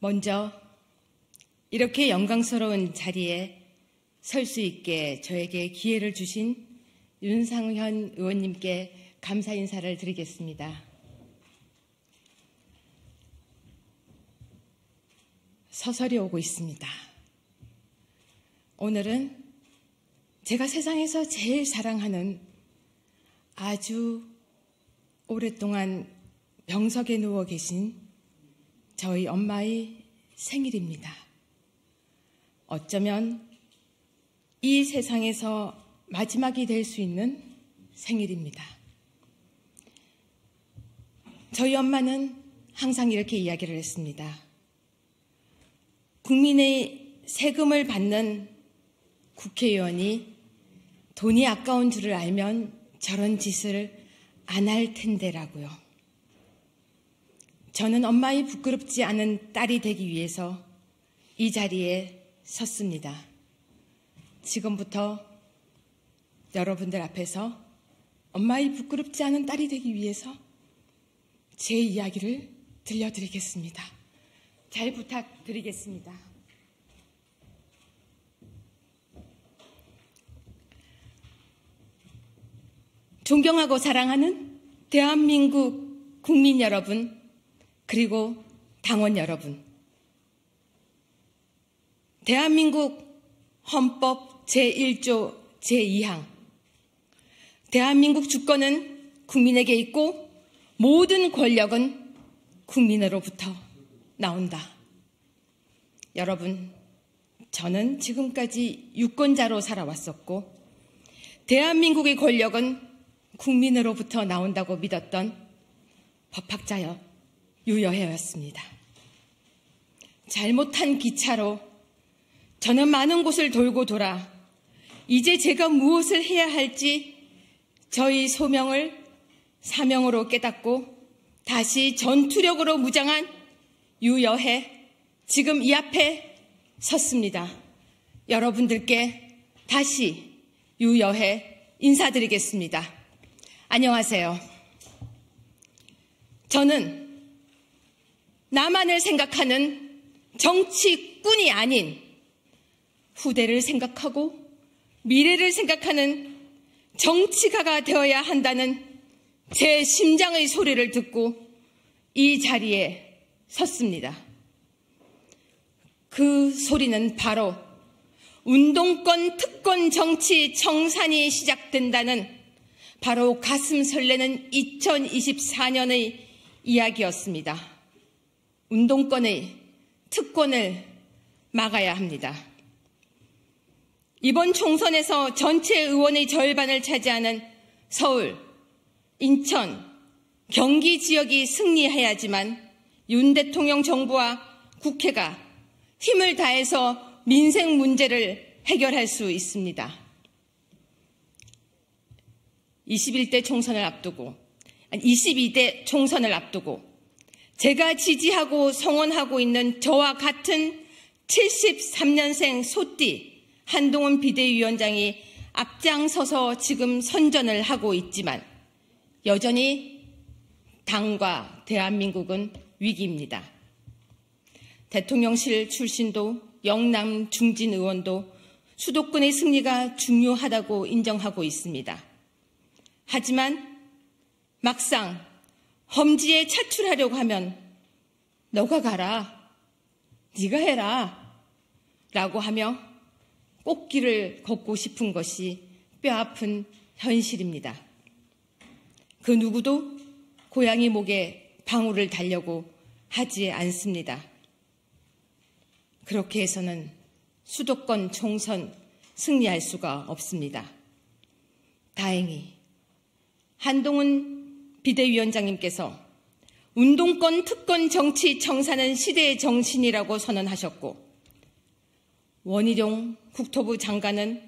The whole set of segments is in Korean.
먼저 이렇게 영광스러운 자리에 설 수 있게 저에게 기회를 주신 윤상현 의원님께 감사 인사를 드리겠습니다. 서설이 오고 있습니다. 오늘은 제가 세상에서 제일 사랑하는 아주 오랫동안 병석에 누워 계신 저희 엄마의 생일입니다. 어쩌면 이 세상에서 마지막이 될 수 있는 생일입니다. 저희 엄마는 항상 이렇게 이야기를 했습니다. 국민의 세금을 받는 국회의원이 돈이 아까운 줄을 알면 저런 짓을 안 할 텐데라고요. 저는 엄마의 부끄럽지 않은 딸이 되기 위해서 이 자리에 섰습니다. 지금부터 여러분들 앞에서 엄마의 부끄럽지 않은 딸이 되기 위해서 제 이야기를 들려드리겠습니다. 잘 부탁드리겠습니다. 존경하고 사랑하는 대한민국 국민 여러분, 그리고 당원 여러분. 대한민국 헌법 제1조 제2항. 대한민국 주권은 국민에게 있고 모든 권력은 국민으로부터 나온다. 여러분, 저는 지금까지 유권자로 살아왔었고 대한민국의 권력은 국민으로부터 나온다고 믿었던 법학자여 유여해였습니다. 잘못한 기차로 저는 많은 곳을 돌고 돌아 이제 제가 무엇을 해야 할지 저희 소명을 사명으로 깨닫고 다시 전투력으로 무장한 유여해 지금 이 앞에 섰습니다. 여러분들께 다시 유여해 인사드리겠습니다. 안녕하세요. 저는 나만을 생각하는 정치꾼이 아닌 후대를 생각하고 미래를 생각하는 정치가가 되어야 한다는 제 심장의 소리를 듣고 이 자리에 섰습니다. 그 소리는 바로 운동권 특권 정치 청산이 시작된다는 바로 가슴 설레는 2024년의 이야기였습니다. 운동권의 특권을 막아야 합니다. 이번 총선에서 전체 의원의 절반을 차지하는 서울, 인천, 경기 지역이 승리해야지만 윤 대통령 정부와 국회가 힘을 다해서 민생 문제를 해결할 수 있습니다. 22대 총선을 앞두고 제가 지지하고 성원하고 있는 저와 같은 73년생 소띠 한동훈 비대위원장이 앞장서서 지금 선전을 하고 있지만 여전히 당과 대한민국은 위기입니다. 대통령실 출신도 영남 중진 의원도 수도권의 승리가 중요하다고 인정하고 있습니다. 하지만 막상 험지에 차출하려고 하면 너가 가라, 네가 해라 라고 하며 꽃길을 걷고 싶은 것이 뼈아픈 현실입니다. 그 누구도 고양이 목에 방울을 달려고 하지 않습니다. 그렇게 해서는 수도권 총선 승리할 수가 없습니다. 다행히 한동훈 비대위원장님께서 운동권 특권 정치 청산은 시대의 정신이라고 선언하셨고 원희룡 국토부 장관은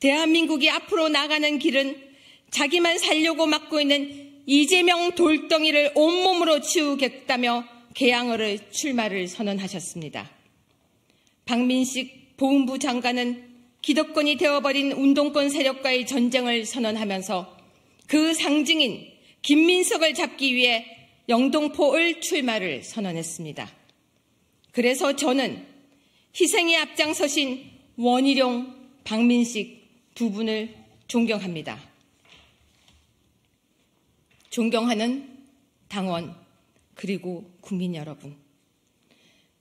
대한민국이 앞으로 나가는 길은 자기만 살려고 막고 있는 이재명 돌덩이를 온몸으로 치우겠다며 개항을 출마를 선언하셨습니다. 박민식 보훈부 장관은 기득권이 되어버린 운동권 세력과의 전쟁을 선언하면서 그 상징인 김민석을 잡기 위해 영등포을 출마를 선언했습니다. 그래서 저는 희생에 앞장서신 원희룡, 박민식 두 분을 존경합니다. 존경하는 당원 그리고 국민 여러분,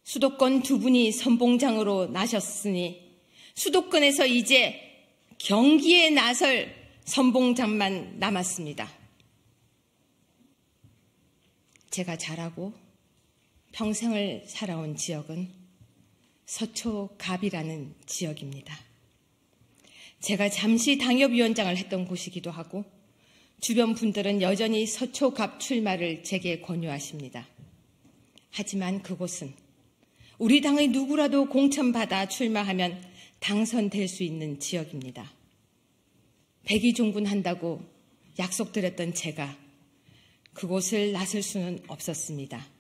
수도권 두 분이 선봉장으로 나셨으니 수도권에서 이제 경기에 나설 선봉장만 남았습니다. 제가 자라고 평생을 살아온 지역은 서초갑이라는 지역입니다. 제가 잠시 당협위원장을 했던 곳이기도 하고 주변 분들은 여전히 서초갑 출마를 제게 권유하십니다. 하지만 그곳은 우리 당의 누구라도 공천받아 출마하면 당선될 수 있는 지역입니다. 백의종군한다고 약속드렸던 제가 그곳을 나설 수는 없었습니다.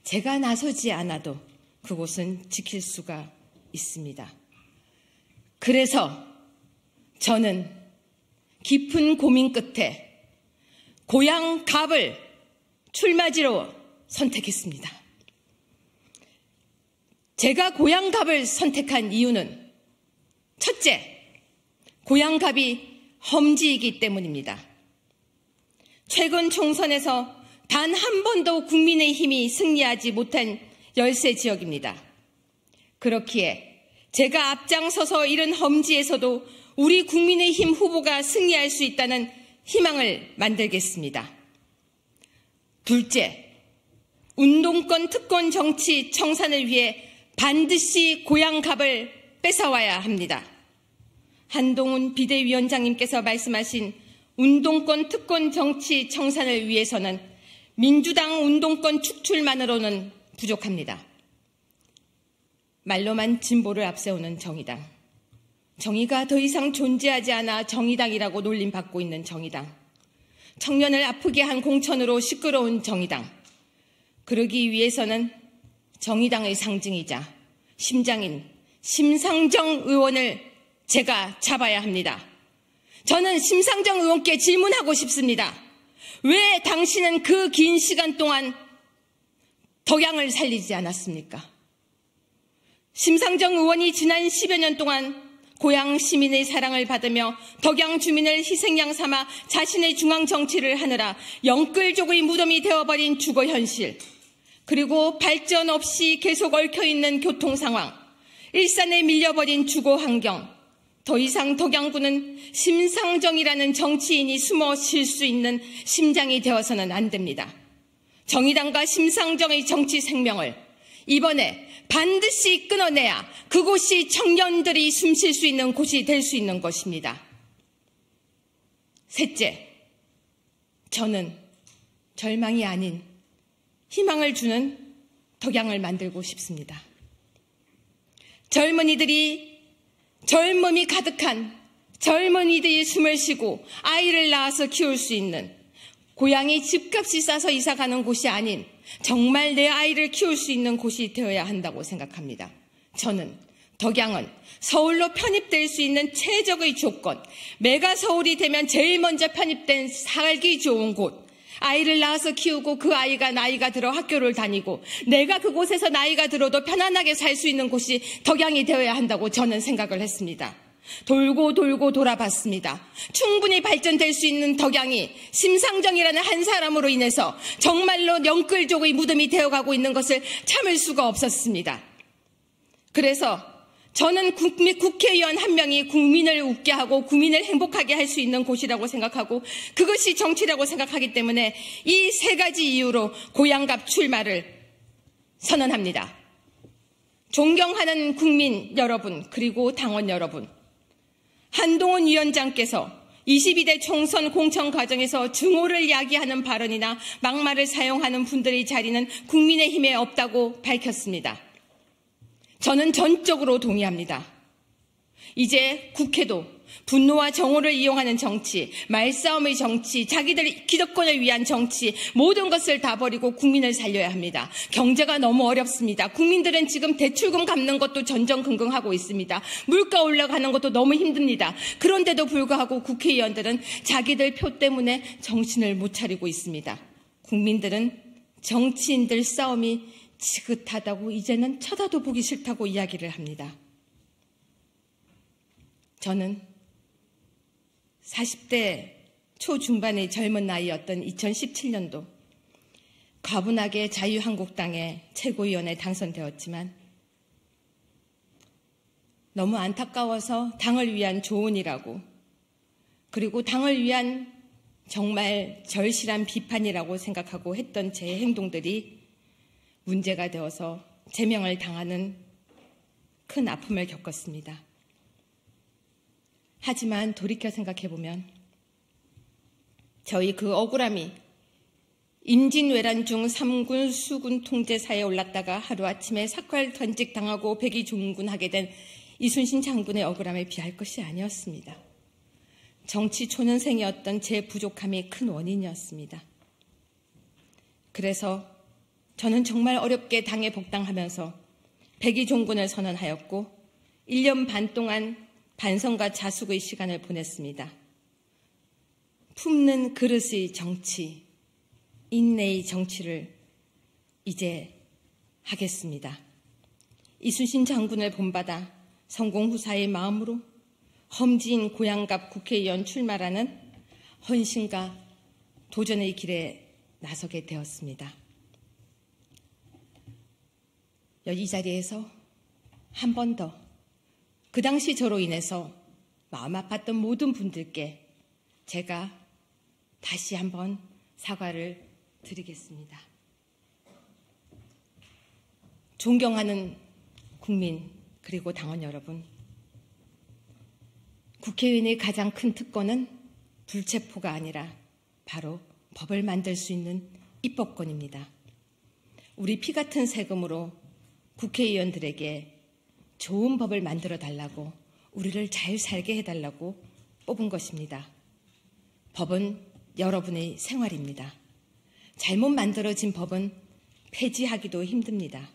제가 나서지 않아도 그곳은 지킬 수가 있습니다. 그래서 저는 깊은 고민 끝에 고향 갑을 출마지로 선택했습니다. 제가 고향 갑을 선택한 이유는 첫째, 고향 갑이 험지이기 때문입니다. 최근 총선에서 단 한 번도 국민의힘이 승리하지 못한 열세 지역입니다. 그렇기에 제가 앞장서서 이런 험지에서도 우리 국민의힘 후보가 승리할 수 있다는 희망을 만들겠습니다. 둘째, 운동권 특권 정치 청산을 위해 반드시 고향 갑을 뺏어와야 합니다. 한동훈 비대위원장님께서 말씀하신 운동권 특권 정치 청산을 위해서는 민주당 운동권 축출만으로는 부족합니다. 말로만 진보를 앞세우는 정의당. 정의가 더 이상 존재하지 않아 정의당이라고 놀림받고 있는 정의당. 청년을 아프게 한 공천으로 시끄러운 정의당. 그러기 위해서는 정의당의 상징이자 심장인 심상정 의원을 제가 잡아야 합니다. 저는 심상정 의원께 질문하고 싶습니다. 왜 당신은 그 긴 시간 동안 덕양을 살리지 않았습니까? 심상정 의원이 지난 10여 년 동안 고향 시민의 사랑을 받으며 덕양 주민을 희생양 삼아 자신의 중앙 정치를 하느라 영끌족의 무덤이 되어버린 주거 현실, 그리고 발전 없이 계속 얽혀있는 교통 상황, 일산에 밀려버린 주거 환경, 더 이상 덕양구는 심상정이라는 정치인이 숨어 쉴 수 있는 심장이 되어서는 안 됩니다. 정의당과 심상정의 정치 생명을 이번에 반드시 끊어내야 그곳이 청년들이 숨쉴 수 있는 곳이 될 수 있는 것입니다. 셋째, 저는 절망이 아닌 희망을 주는 덕양을 만들고 싶습니다. 젊음이 가득한 젊은이들이 숨을 쉬고 아이를 낳아서 키울 수 있는, 고향이 집값이 싸서 이사가는 곳이 아닌 정말 내 아이를 키울 수 있는 곳이 되어야 한다고 생각합니다. 저는 덕양은 서울로 편입될 수 있는 최적의 조건, 메가 서울이 되면 제일 먼저 편입된 살기 좋은 곳, 아이를 낳아서 키우고 그 아이가 나이가 들어 학교를 다니고 내가 그곳에서 나이가 들어도 편안하게 살 수 있는 곳이 덕양이 되어야 한다고 저는 생각을 했습니다. 돌고 돌고 돌아봤습니다. 충분히 발전될 수 있는 덕양이 심상정이라는 한 사람으로 인해서 정말로 영끌족의 무덤이 되어가고 있는 것을 참을 수가 없었습니다. 그래서 저는 국회의원 한 명이 국민을 웃게 하고 국민을 행복하게 할 수 있는 곳이라고 생각하고 그것이 정치라고 생각하기 때문에 이 세 가지 이유로 고향갑 출마를 선언합니다. 존경하는 국민 여러분, 그리고 당원 여러분, 한동훈 위원장께서 22대 총선 공천 과정에서 증오를 야기하는 발언이나 막말을 사용하는 분들의 자리는 국민의힘에 없다고 밝혔습니다. 저는 전적으로 동의합니다. 이제 국회도 분노와 정오를 이용하는 정치, 말싸움의 정치, 자기들 기득권을 위한 정치, 모든 것을 다 버리고 국민을 살려야 합니다. 경제가 너무 어렵습니다. 국민들은 지금 대출금 갚는 것도 전전긍긍하고 있습니다. 물가 올라가는 것도 너무 힘듭니다. 그런데도 불구하고 국회의원들은 자기들 표 때문에 정신을 못 차리고 있습니다. 국민들은 정치인들 싸움이 지긋하다고 이제는 쳐다도 보기 싫다고 이야기를 합니다. 저는 40대 초중반의 젊은 나이였던 2017년도 과분하게 자유한국당의 최고위원에 당선되었지만 너무 안타까워서 당을 위한 조언이라고, 그리고 당을 위한 정말 절실한 비판이라고 생각하고 했던 제 행동들이 문제가 되어서 제명을 당하는 큰 아픔을 겪었습니다. 하지만 돌이켜 생각해보면 저희 그 억울함이 임진왜란 중 3군 수군 통제사에 올랐다가 하루아침에 삭발 전직당하고 백의종군하게 된 이순신 장군의 억울함에 비할 것이 아니었습니다. 정치 초년생이었던 제 부족함이 큰 원인이었습니다. 그래서 저는 정말 어렵게 당에 복당하면서 백의종군을 선언하였고 1년 반 동안 반성과 자숙의 시간을 보냈습니다. 품는 그릇의 정치, 인내의 정치를 이제 하겠습니다. 이순신 장군을 본받아 성공후사의 마음으로 험지인 고향갑 국회의원 출마라는 헌신과 도전의 길에 나서게 되었습니다. 이 자리에서 한 번 더 그 당시 저로 인해서 마음 아팠던 모든 분들께 제가 다시 한번 사과를 드리겠습니다. 존경하는 국민 그리고 당원 여러분, 국회의원의 가장 큰 특권은 불체포가 아니라 바로 법을 만들 수 있는 입법권입니다. 우리 피 같은 세금으로 국회의원들에게 좋은 법을 만들어 달라고, 우리를 잘 살게 해달라고 뽑은 것입니다. 법은 여러분의 생활입니다. 잘못 만들어진 법은 폐지하기도 힘듭니다.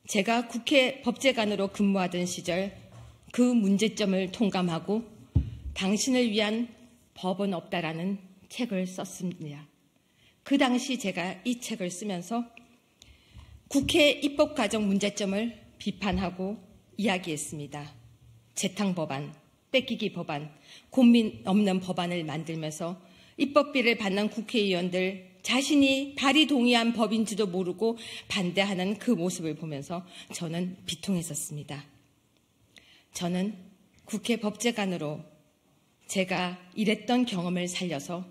제가 국회 법제관으로 근무하던 시절 그 문제점을 통감하고 당신을 위한 법은 없다라는 책을 썼습니다. 그 당시 제가 이 책을 쓰면서 국회 입법 과정 문제점을 비판하고 이야기했습니다. 재탕법안, 뺏기기 법안, 고민 없는 법안을 만들면서 입법비를 받는 국회의원들 자신이 발의 동의한 법인지도 모르고 반대하는 그 모습을 보면서 저는 비통했었습니다. 저는 국회 법제관으로 제가 일했던 경험을 살려서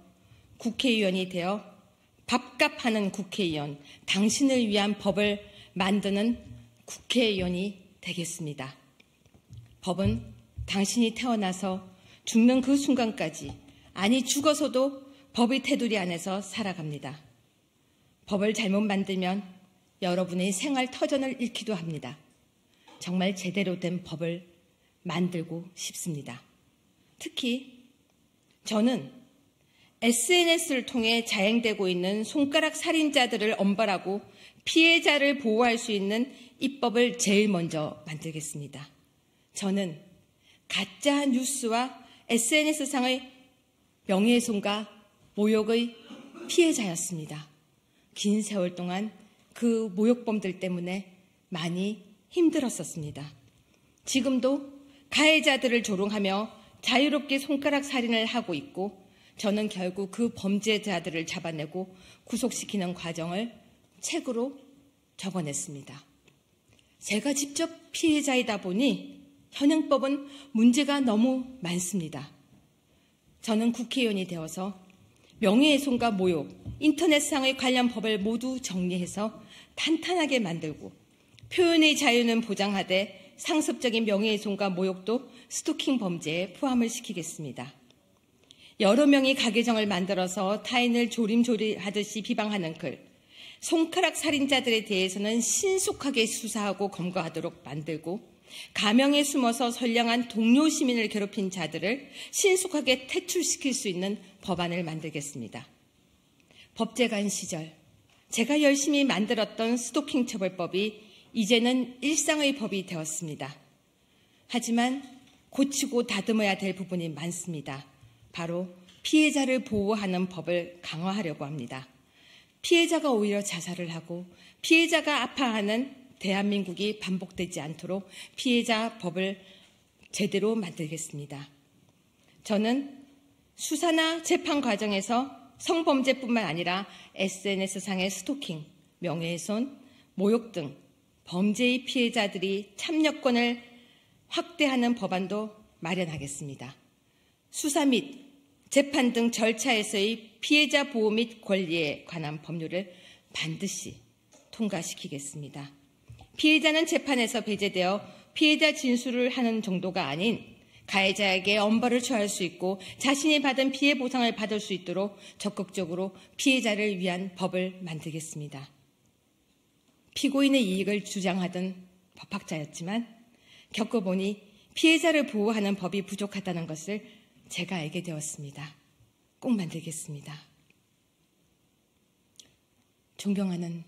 국회의원이 되어 밥값하는 국회의원, 당신을 위한 법을 만드는 국회의원이 되겠습니다. 법은 당신이 태어나서 죽는 그 순간까지, 아니 죽어서도 법의 테두리 안에서 살아갑니다. 법을 잘못 만들면 여러분의 생활 터전을 잃기도 합니다. 정말 제대로 된 법을 만들고 싶습니다. 특히 저는 SNS를 통해 자행되고 있는 손가락 살인자들을 엄벌하고 피해자를 보호할 수 있는 입법을 제일 먼저 만들겠습니다. 저는 가짜 뉴스와 SNS상의 명예훼손과 모욕의 피해자였습니다. 긴 세월 동안 그 모욕범들 때문에 많이 힘들었었습니다. 지금도 가해자들을 조롱하며 자유롭게 손가락 살인을 하고 있고, 저는 결국 그 범죄자들을 잡아내고 구속시키는 과정을 책으로 적어냈습니다. 제가 직접 피해자이다 보니 현행법은 문제가 너무 많습니다. 저는 국회의원이 되어서 명예훼손과 모욕, 인터넷상의 관련 법을 모두 정리해서 탄탄하게 만들고, 표현의 자유는 보장하되 상습적인 명예훼손과 모욕도 스토킹 범죄에 포함을 시키겠습니다. 여러 명이 가계정을 만들어서 타인을 조림조리하듯이 비방하는 글, 손가락 살인자들에 대해서는 신속하게 수사하고 검거하도록 만들고, 가명에 숨어서 선량한 동료 시민을 괴롭힌 자들을 신속하게 퇴출시킬 수 있는 법안을 만들겠습니다. 법제관 시절 제가 열심히 만들었던 스토킹 처벌법이 이제는 일상의 법이 되었습니다. 하지만 고치고 다듬어야 될 부분이 많습니다. 바로 피해자를 보호하는 법을 강화하려고 합니다. 피해자가 오히려 자살을 하고 피해자가 아파하는 대한민국이 반복되지 않도록 피해자 법을 제대로 만들겠습니다. 저는 수사나 재판 과정에서 성범죄뿐만 아니라 SNS상의 스토킹, 명예훼손, 모욕 등 범죄의 피해자들이 참여권을 확대하는 법안도 마련하겠습니다. 수사 및 재판 등 절차에서의 피해자 보호 및 권리에 관한 법률을 반드시 통과시키겠습니다. 피해자는 재판에서 배제되어 피해자 진술을 하는 정도가 아닌 가해자에게 엄벌을 처할 수 있고 자신이 받은 피해 보상을 받을 수 있도록 적극적으로 피해자를 위한 법을 만들겠습니다. 피고인의 이익을 주장하던 법학자였지만 겪어보니 피해자를 보호하는 법이 부족하다는 것을 제가 알게 되었습니다. 꼭 만들겠습니다. 존경하는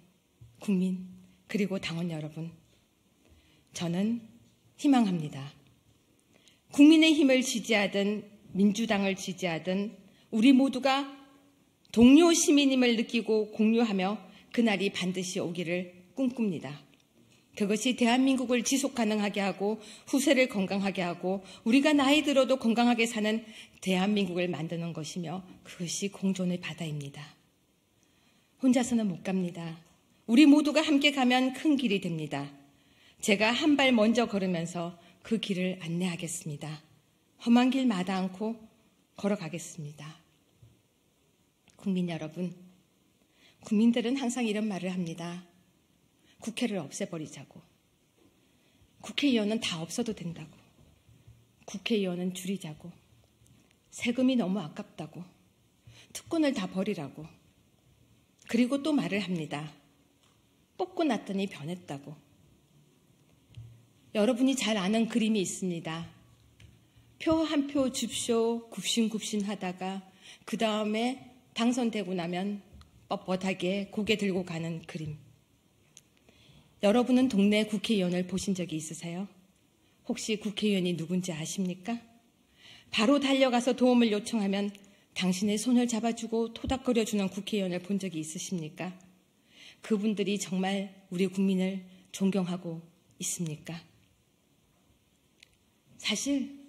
국민 그리고 당원 여러분, 저는 희망합니다. 국민의힘을 지지하든 민주당을 지지하든 우리 모두가 동료 시민임을 느끼고 공유하며 그날이 반드시 오기를 꿈꿉니다. 그것이 대한민국을 지속 가능하게 하고 후세를 건강하게 하고 우리가 나이 들어도 건강하게 사는 대한민국을 만드는 것이며 그것이 공존의 바다입니다. 혼자서는 못 갑니다. 우리 모두가 함께 가면 큰 길이 됩니다. 제가 한 발 먼저 걸으면서 그 길을 안내하겠습니다. 험한 길 마다 않고 걸어가겠습니다. 국민 여러분, 국민들은 항상 이런 말을 합니다. 국회를 없애버리자고. 국회의원은 다 없어도 된다고. 국회의원은 줄이자고. 세금이 너무 아깝다고. 특권을 다 버리라고. 그리고 또 말을 합니다. 뽑고 났더니 변했다고. 여러분이 잘 아는 그림이 있습니다. 표 한 표 줍쇼 굽신굽신 하다가 그 다음에 당선되고 나면 뻣뻣하게 고개 들고 가는 그림. 여러분은 동네 국회의원을 보신 적이 있으세요? 혹시 국회의원이 누군지 아십니까? 바로 달려가서 도움을 요청하면 당신의 손을 잡아주고 토닥거려주는 국회의원을 본 적이 있으십니까? 그분들이 정말 우리 국민을 존경하고 있습니까? 사실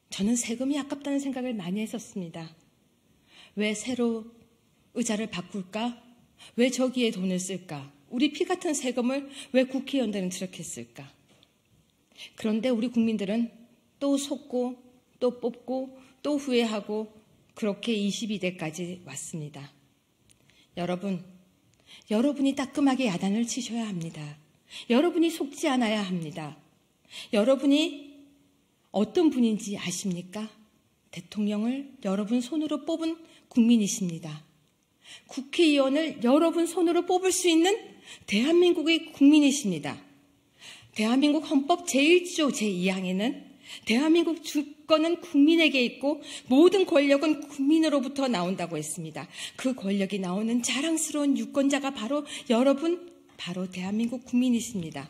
저는 세금이 아깝다는 생각을 많이 했었습니다. 왜 새로 의자를 바꿀까? 왜 저기에 돈을 쓸까? 우리 피 같은 세금을 왜 국회의원들은 저렇게 쓸까? 그런데 우리 국민들은 또 속고 또 뽑고 또 후회하고 그렇게 22대까지 왔습니다. 여러분이 따끔하게 야단을 치셔야 합니다. 여러분이 속지 않아야 합니다. 여러분이 어떤 분인지 아십니까? 대통령을 여러분 손으로 뽑은 국민이십니다. 국회의원을 여러분 손으로 뽑을 수 있는 대한민국의 국민이십니다. 대한민국 헌법 제1조 제2항에는 대한민국 주권은 국민에게 있고 모든 권력은 국민으로부터 나온다고 했습니다. 그 권력이 나오는 자랑스러운 유권자가 바로 여러분, 바로 대한민국 국민이십니다.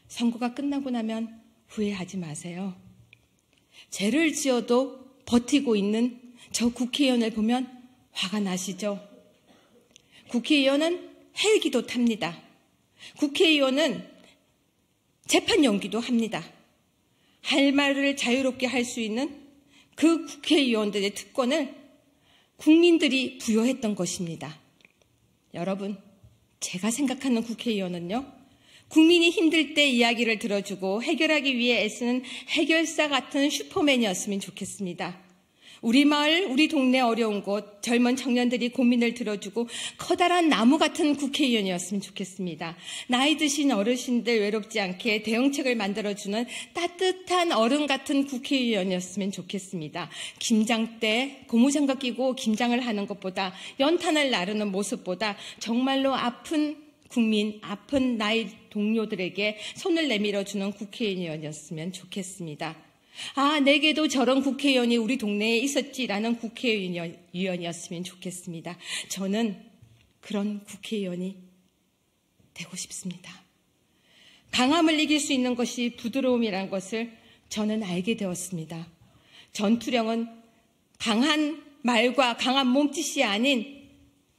선거가 끝나고 나면 후회하지 마세요. 죄를 지어도 버티고 있는 저 국회의원을 보면 화가 나시죠? 국회의원은 헬기도 탑니다. 국회의원은 재판 연기도 합니다. 할 말을 자유롭게 할 수 있는 그 국회의원들의 특권을 국민들이 부여했던 것입니다. 여러분, 제가 생각하는 국회의원은요, 국민이 힘들 때 이야기를 들어주고 해결하기 위해 애쓰는 해결사 같은 슈퍼맨이었으면 좋겠습니다. 우리 마을, 우리 동네 어려운 곳, 젊은 청년들이 고민을 들어주고 커다란 나무 같은 국회의원이었으면 좋겠습니다. 나이 드신 어르신들 외롭지 않게 대응책을 만들어주는 따뜻한 어른 같은 국회의원이었으면 좋겠습니다. 김장 때 고무장갑 끼고 김장을 하는 것보다 연탄을 나르는 모습보다 정말로 아픈 국민, 아픈 나이 동료들에게 손을 내밀어주는 국회의원이었으면 좋겠습니다. 아, 내게도 저런 국회의원이 우리 동네에 있었지라는 국회의원이었으면 좋겠습니다. 저는 그런 국회의원이 되고 싶습니다. 강함을 이길 수 있는 것이 부드러움이라는 것을 저는 알게 되었습니다. 전투력은 강한 말과 강한 몸짓이 아닌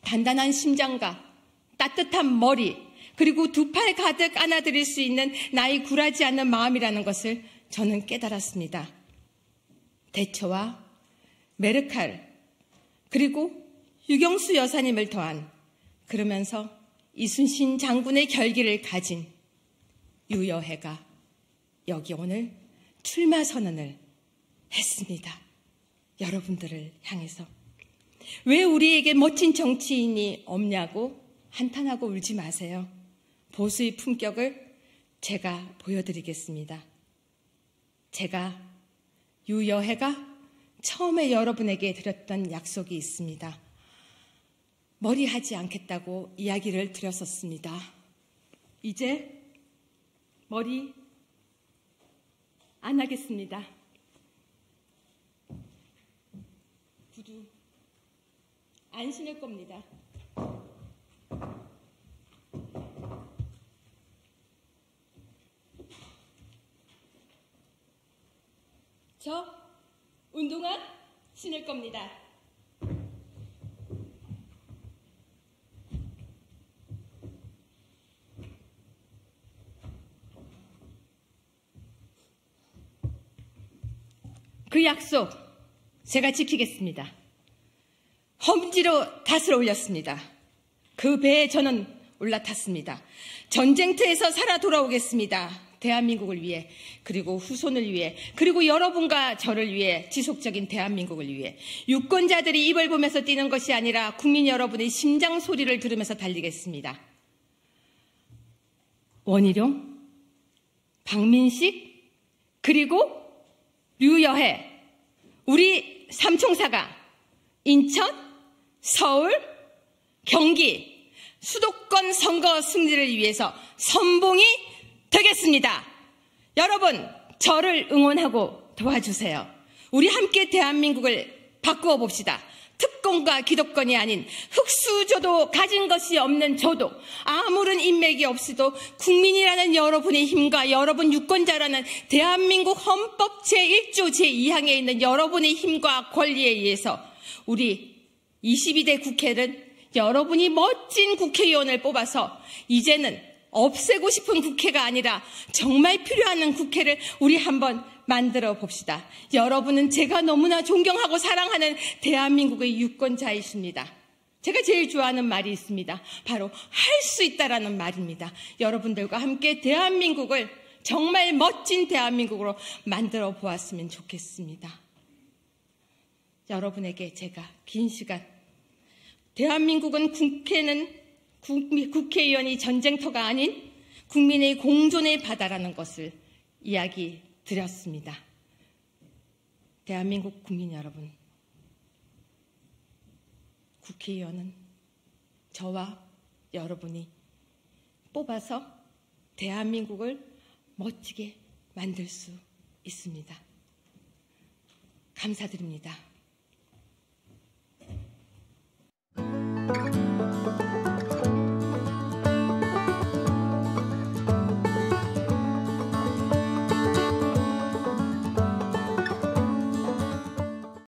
단단한 심장과 따뜻한 머리, 그리고 두 팔 가득 안아드릴 수 있는 나이 굴하지 않는 마음이라는 것을 저는 깨달았습니다. 대처와 메르칼, 그리고 유경수 여사님을 더한, 그러면서 이순신 장군의 결기를 가진 유여해가 여기 오늘 출마 선언을 했습니다. 여러분들을 향해서. 왜 우리에게 멋진 정치인이 없냐고 한탄하고 울지 마세요. 보수의 품격을 제가 보여드리겠습니다. 제가 유여해가 처음에 여러분에게 드렸던 약속이 있습니다. 머리하지 않겠다고 이야기를 드렸었습니다. 이제 머리 안 하겠습니다. 구두 안 신을 겁니다. 저 운동화 신을 겁니다. 그 약속 제가 지키겠습니다. 험지로 닷을 올렸습니다. 그 배에 저는 올라탔습니다. 전쟁터에서 살아 돌아오겠습니다. 대한민국을 위해, 그리고 후손을 위해, 그리고 여러분과 저를 위해, 지속적인 대한민국을 위해. 유권자들이 입을 보면서 뛰는 것이 아니라 국민 여러분의 심장 소리를 들으면서 달리겠습니다. 원희룡, 박민식, 그리고 류여해, 우리 삼총사가 인천, 서울, 경기 수도권 선거 승리를 위해서 선봉이 되겠습니다. 여러분, 저를 응원하고 도와주세요. 우리 함께 대한민국을 바꾸어 봅시다. 특권과 기득권이 아닌 흑수저도 가진 것이 없는 저도, 아무런 인맥이 없어도 국민이라는 여러분의 힘과 여러분 유권자라는 대한민국 헌법 제1조 제2항에 있는 여러분의 힘과 권리에 의해서 우리 22대 국회는 여러분이 멋진 국회의원을 뽑아서 이제는 없애고 싶은 국회가 아니라 정말 필요한 국회를 우리 한번 만들어 봅시다. 여러분은 제가 너무나 존경하고 사랑하는 대한민국의 유권자이십니다. 제가 제일 좋아하는 말이 있습니다. 바로 할 수 있다라는 말입니다. 여러분들과 함께 대한민국을 정말 멋진 대한민국으로 만들어 보았으면 좋겠습니다. 여러분에게 제가 긴 시간, 대한민국은 국회의원이 전쟁터가 아닌 국민의 공존의 바다라는 것을 이야기 드렸습니다. 대한민국 국민 여러분, 국회의원은 저와 여러분이 뽑아서 대한민국을 멋지게 만들 수 있습니다. 감사드립니다.